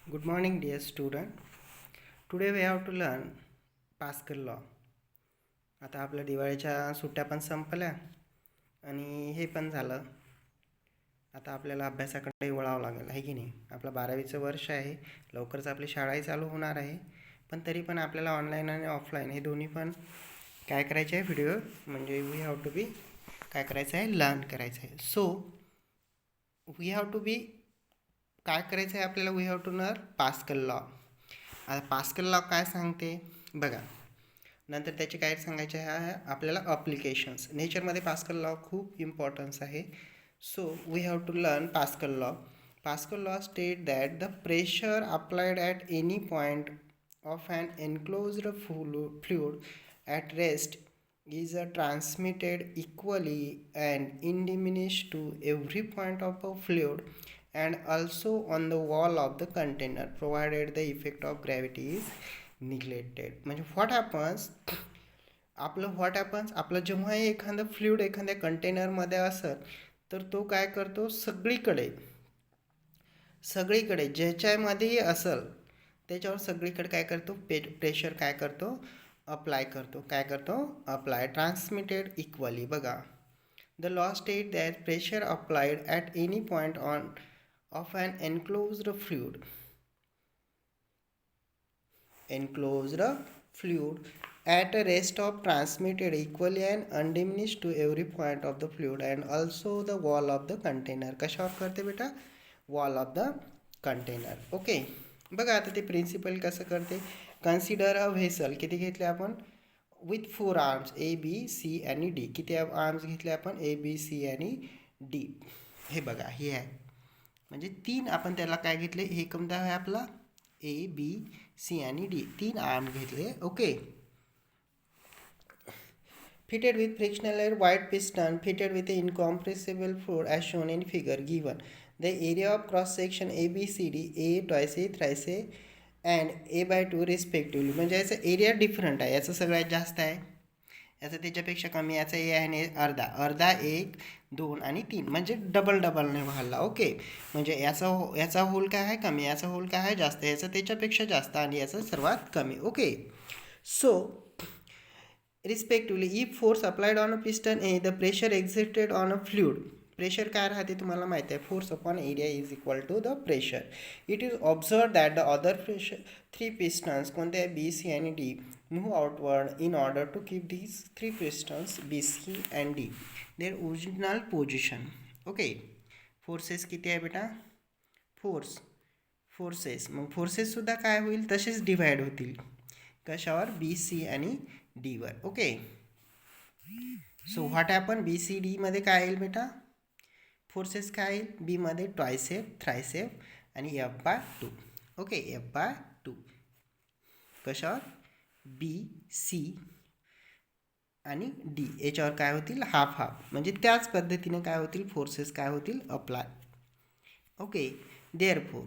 Good morning, dear student. Today we have to learn Pascal law. आता आपल्या दिवाळीच्या सुट्ट्या पण संपल्या आणि हे पण झालं. आता आपल्याला अभ्यासाकडे वळावं लागेल आहे की नाही. आपलं 12वीचं वर्ष आहे, लवकरच आपली शाळाही चालू होणार आहे. पण तरी पण आपल्याला ऑनलाईन आणि ऑफलाईन हे दोन्ही पण काय करायचे आहे, व्हिडिओ म्हणजे वी हॅव टू बी काय करायचं आहे, लर्न करायचं आहे. So we have to be काय करायचं आहे आपल्याला, we have to learn Pascal law. आता पास्कल लॉ काय सांगते बघा, नंतर त्याचे काय सांगायचे आहे आपल्याला अप्लिकेशन्स. नेचरमध्ये पास्कल लॉ खूप इम्पॉर्टन्स आहे. So we have to learn Pascal law. Pascal law state that the pressure applied at any point of an enclosed fluid at rest is transmitted equally and indiminished to every point of a fluid and also on the wall of the container provided the effect of gravity is neglected. म्हणजे what happens आपलं जेव्हा एखादं fluid एखाद्या कंटेनरमध्ये असेल तर तो काय करतो, सगळीकडे ज्याच्यामध्येही असेल त्याच्यावर सगळीकडे काय करतो, प्रेशर काय करतो, अप्लाय करतो, अप्लाय ट्रान्समिटेड इक्वली. बघा, the law state that pressure applied at any point on of an enclosed fluid at a rest of transmitted equally and undiminished to every point of the fluid and also the wall of the container. कशावर करते बेटा, wall of the container. Okay, बघा आता ते principal कसं करते. Consider अ vessel, किती घेतले आपण, with 4 arms A B C आणि डी. किती आर्म्स घेतले आपण, ए बी सी आणि डी. हे बघा, हे आहे म्हणजे 3 आपण त्याला काय घेतले, हे कोणता आहे आपला, ए बी सी आणि डी, 3 आर्म घेतले. Okay, fitted with frictional air wide piston fitted with an incompressible fluid as shown in figure given. The area of cross section ABCD A twice A thrice A and A by 2 respectively. म्हणजे याचा area different आहे, याचं सगळ्यात जास्त आहे, याचं त्याच्यापेक्षा कमी, याचा ए आहे अर्धा 1 2 आणि 3 म्हणजे डबलने व्हायला. ओके, म्हणजे याचा होल काय आहे कमी, याचा होल काय आहे जास्त, याचं त्याच्यापेक्षा जास्त आणि याचं सर्वात कमी. Okay, so respectively if force applied on a piston A, the pressure exerted on a fluid, pressure काय राहते तुम्हाला माहिती आहे, force upon area is equal to the pressure. It is observe that the other pressure 3 pistons कोणते आहे, B C आणि D, move outward in order to keep these 3 pistons B C and D their original position. Okay, forces किती आहे बेटा, forces मग फोर्सेससुद्धा काय होईल, तसेच डिवाइड होतील कशावर, बी सी आणि डीवर. Okay, so what happen, B C डीमध्ये काय येईल बेटा, फोर्सेस काय येईल, बीमध्ये ट्वायसेफ थ्रायसेफ आणि F by 2. Okay, F by 2 कशावर, बी सी आणि डी, याच्यावर काय होतील, हाफ म्हणजे त्याच पद्धतीने काय होतील, फोर्सेस काय होतील अप्लाय. ओके, देअरफोर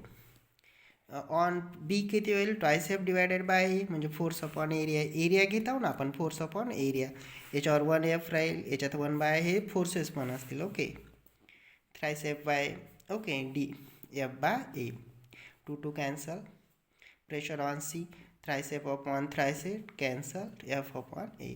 ऑन बी किती होईल, ट्वायसेफ डिवायडेड बाय म्हणजे फोर्स अपॉन एरिया घेत आहो ना आपण, फोर्स अपॉन एरिया, याच्यावर 1 एफ राहील, याच्यात 1 बाय हे फोर्सेस पण असतील. Okay, thrice F by, okay, D F by A, 2 cancel, pressure on C, thrice F upon thrice F cancel, F upon A.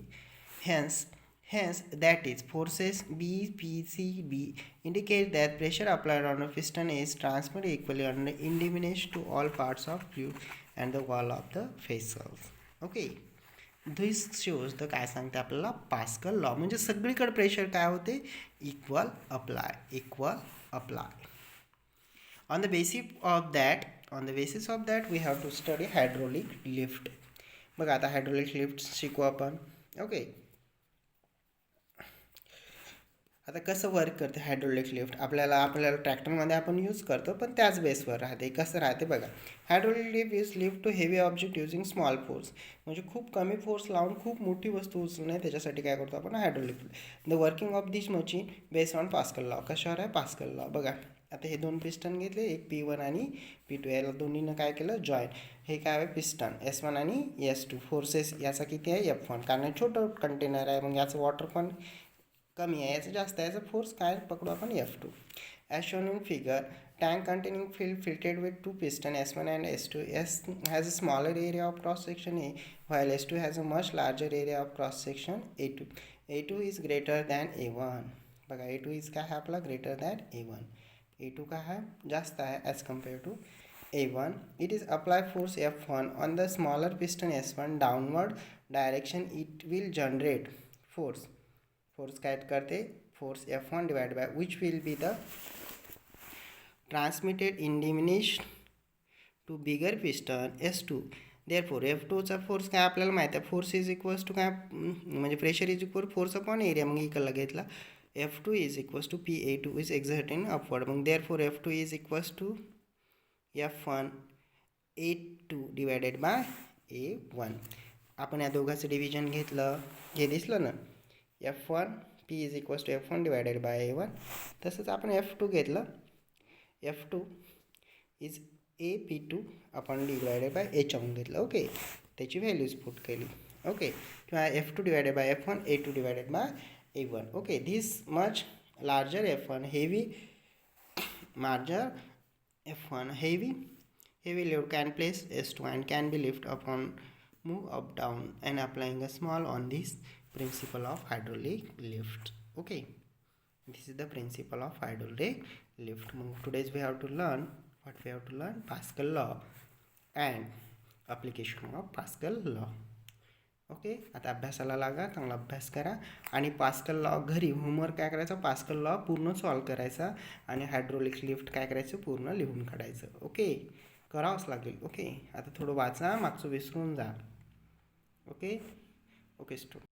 Hence, that is, forces B, P, C, B indicate that pressure applied on a piston is transmitted equally and indiminished to all parts of fluid and the wall of the vessels. Okay, this shows the काय सांगते आपल्याला, pascal law. म्हणजे सगळीकडे pressure काय होते, equal apply. On the basis of that we have to study hydraulic lift. बघा आता hydraulic lift शिकू आपण. ओके, आता कसं वर्क करते हायड्रोलिक लिफ्ट, आपल्याला ट्रॅक्टरमध्ये आपण यूज करतो पण त्याच बेसवर राहते. कसं राहते बघा, hydraulic lift is lift to heavy object using small force. म्हणजे खूप कमी फोर्स लावून खूप मोठी वस्तू उचलणे, त्याच्यासाठी काय करतो आपण, hydraulic lift. The working of this machine based on pascal law. कशावर आहे, पास्कल लॉ. बघा आता हे 2 पिस्टन घेतले, एक P1 आणि P2, याला दोन्हीनं काय केलं, जॉईन. हे काय आहे, पिस्टन S1 आणि S2. फोर्सेस याचा किती आहे, F1, कारण छोटं कंटेनर आहे मग याचं वॉटर पण कमी आहे, याचं जास्त आहे, याचा फोर्स काय पकडू आपण, F2. As shown in figure tank containing filled with two pistons S1 and S2. S has a smaller area of cross section A, while S2 has a much larger area of cross section A2. A2 is greater than A1. बघा A2 is काय आहे आपला greater than A1. A2 काय आहे जास्त आहे as compared to A1. It is apply force F1 on the smaller piston S1 downward direction. It will generate force. Force काय करते force F1 divided by which will be the transmitted in diminished to bigger piston S2. Therefore F2 चा force काय आपल्याला माहिती आहे force is equals to काय म्हणजे pressure is equal force upon area मग इकडला घेतला F2 is equals to PA2 is exerting upward मग therefore F2 is equals to F1 A2 divided by A1. आपण या दोघांचं डिव्हिजन घेतलं हे दिसलं ना F1 P is equals to F1 divided by A1. तसंच आपण F2 घेतलं F2 इज AP2 आपण डिवायडेड बाय A चाहून घेतलं ओके त्याची व्हॅल्यूज पुट केली ओके किंवा F2 divided by F1 A2 divided by A1 okay this much larger F1 heavy larger F1 heavy load can place S2 and can be lift upon move up down and applying a small on this principle of hydraulic lift okay. This is the principle of hydraulic lift. Today we have to learn Pascal law and application of Pascal law. Okay आता अभ्यासाला लागा चांगला अभ्यास करा आणि pascal law घरी homework काय करायचा पास्कल लॉ पूर्ण सॉल्व करायचा आणि हायड्रोलिक लिफ्ट काय करायचं पूर्ण लिहून काढायचं ओके करावंच लागेल ओके आता थोडं वाचा मागचं विसरून जा ओके ओके स्टूडेंट.